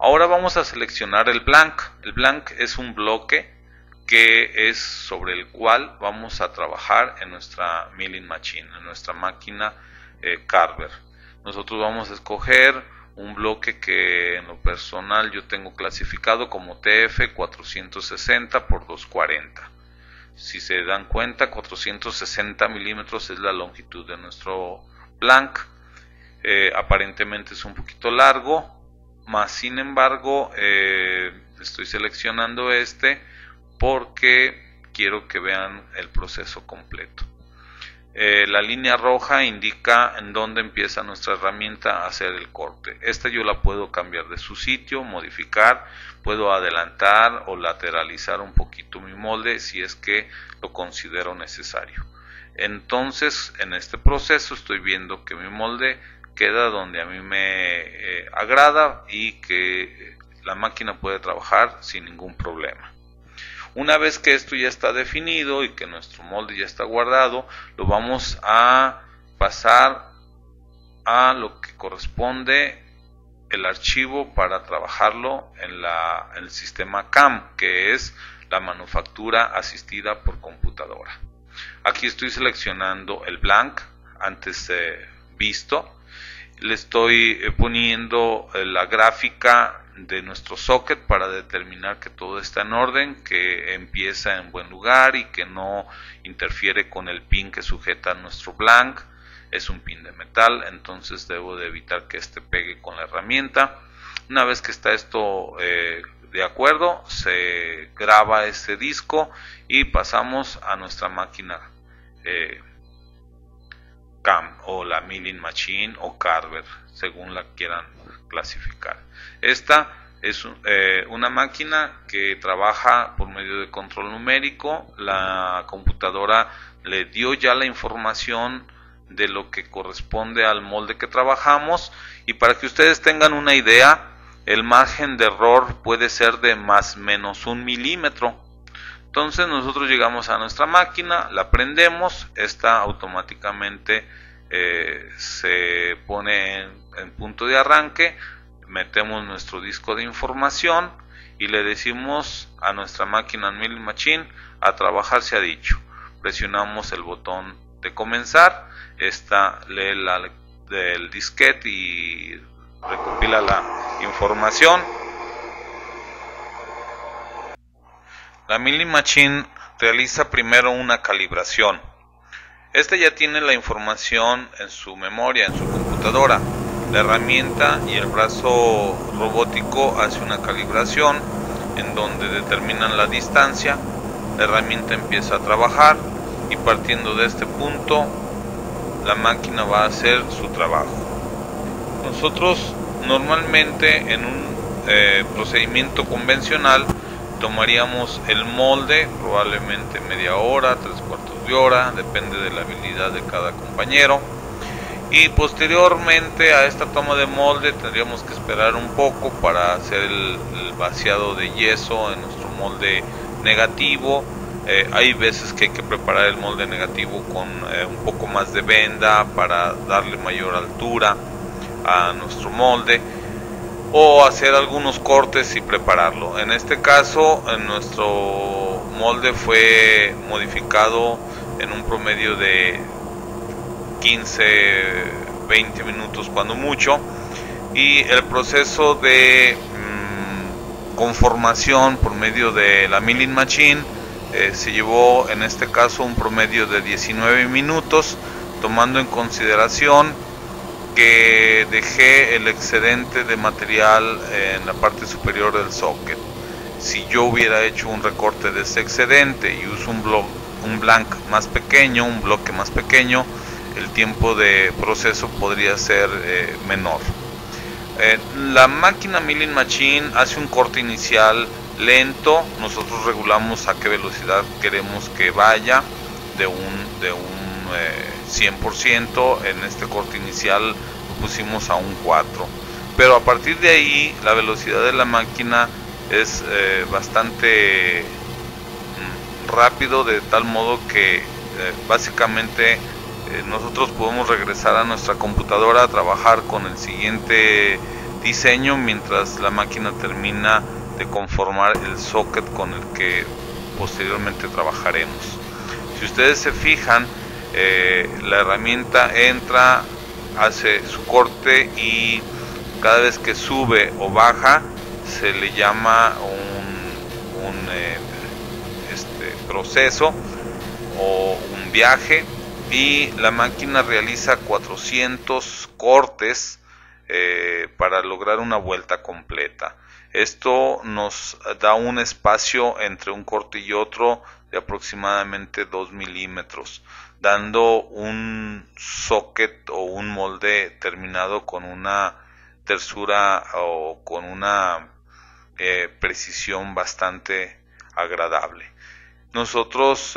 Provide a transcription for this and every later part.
Ahora vamos a seleccionar el blank. El blank es un bloque que es sobre el cual vamos a trabajar en nuestra milling machine, en nuestra máquina Carver. Nosotros vamos a escoger un bloque que en lo personal yo tengo clasificado como TF 460 por 240. Si se dan cuenta, 460 milímetros es la longitud de nuestro blank. Aparentemente es un poquito largo, más sin embargo estoy seleccionando este porque quiero que vean el proceso completo. La línea roja indica en dónde empieza nuestra herramienta a hacer el corte. Esta yo la puedo cambiar de su sitio, modificar, puedo adelantar o lateralizar un poquito mi molde si es que lo considero necesario. Entonces en este proceso estoy viendo que mi molde queda donde a mí me agrada y que la máquina puede trabajar sin ningún problema. Una vez que esto ya está definido y que nuestro molde ya está guardado, lo vamos a pasar a lo que corresponde el archivo para trabajarlo en el sistema CAM, que es la manufactura asistida por computadora. Aquí estoy seleccionando el blank antes visto. Le estoy poniendo la gráfica de nuestro socket para determinar que todo está en orden, que empieza en buen lugar y que no interfiere con el pin que sujeta nuestro blank. Es un pin de metal, entonces debo de evitar que este pegue con la herramienta. Una vez que está esto de acuerdo, se graba este disco y pasamos a nuestra máquina CAM o la milling machine o Carver, según la quieran clasificar. Esta es una máquina que trabaja por medio de control numérico. La computadora le dio ya la información de lo que corresponde al molde que trabajamos, y para que ustedes tengan una idea, el margen de error puede ser de más o menos 1 milímetro. Entonces nosotros llegamos a nuestra máquina, la prendemos, esta automáticamente se pone en punto de arranque, metemos nuestro disco de información y le decimos a nuestra máquina milling machine: a trabajar se ha dicho. Presionamos el botón de comenzar, esta lee del disquete y recopila la información. La milling machine realiza primero una calibración. Esta ya tiene la información en su memoria, en su computadora. La herramienta y el brazo robótico hace una calibración en donde determinan la distancia. La herramienta empieza a trabajar y partiendo de este punto la máquina va a hacer su trabajo. Nosotros normalmente en un procedimiento convencional tomaríamos el molde probablemente media hora, 3/4 de hora, depende de la habilidad de cada compañero, y posteriormente a esta toma de molde tendríamos que esperar un poco para hacer el vaciado de yeso en nuestro molde negativo. Hay veces que hay que preparar el molde negativo con un poco más de venda para darle mayor altura a nuestro molde, o hacer algunos cortes y prepararlo. En este caso, nuestro molde fue modificado en un promedio de 15-20 minutos cuando mucho, y el proceso de conformación por medio de la milling machine se llevó en este caso un promedio de 19 minutos, tomando en consideración que dejé el excedente de material en la parte superior del socket. Si yo hubiera hecho un recorte de ese excedente y uso un blank más pequeño, un bloque más pequeño, el tiempo de proceso podría ser menor. La máquina milling machine hace un corte inicial lento. Nosotros regulamos a qué velocidad queremos que vaya de un 100%. En este corte inicial lo pusimos a un 4, pero a partir de ahí la velocidad de la máquina es bastante rápido, de tal modo que básicamente nosotros podemos regresar a nuestra computadora a trabajar con el siguiente diseño mientras la máquina termina de conformar el socket con el que posteriormente trabajaremos. Si ustedes se fijan, la herramienta entra, hace su corte y cada vez que sube o baja se le llama un proceso o un viaje, y la máquina realiza 400 cortes para lograr una vuelta completa. Esto nos da un espacio entre un corte y otro de aproximadamente 2 milímetros, dando un socket o un molde terminado con una tersura o con una precisión bastante agradable. Nosotros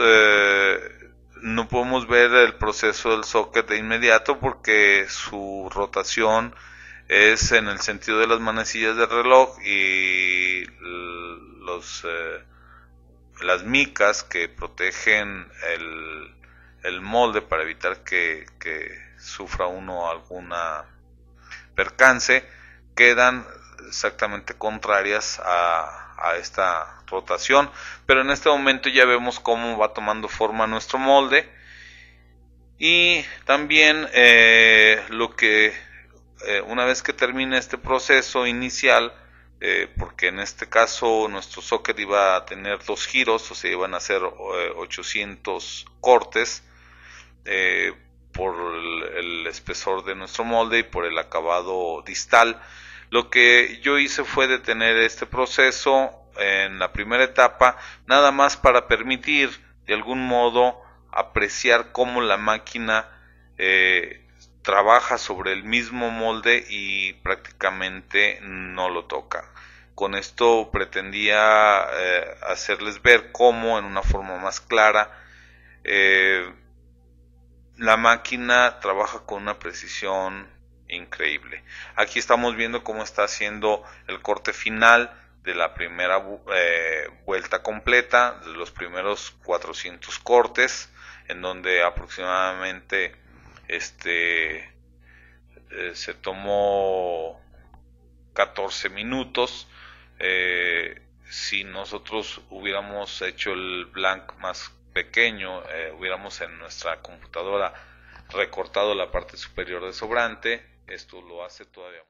no podemos ver el proceso del socket de inmediato porque su rotación es en el sentido de las manecillas del reloj y las micas que protegen el molde para evitar que sufra uno alguna percance quedan exactamente contrarias a esta rotación, pero en este momento ya vemos cómo va tomando forma nuestro molde. Y también una vez que termine este proceso inicial, porque en este caso nuestro socket iba a tener 2 giros, o sea, iban a ser 800 cortes por el espesor de nuestro molde y por el acabado distal. Lo que yo hice fue detener este proceso en la primera etapa, nada más para permitir de algún modo apreciar cómo la máquina trabaja sobre el mismo molde y prácticamente no lo toca. Con esto pretendía hacerles ver cómo, en una forma más clara, la máquina trabaja con una precisión increíble. Aquí estamos viendo cómo está haciendo el corte final de la primera vuelta completa, de los primeros 400 cortes, en donde aproximadamente se tomó 14 minutos. Si nosotros hubiéramos hecho el blank más pequeño, hubiéramos en nuestra computadora recortado la parte superior de sobrante, esto lo hace todavía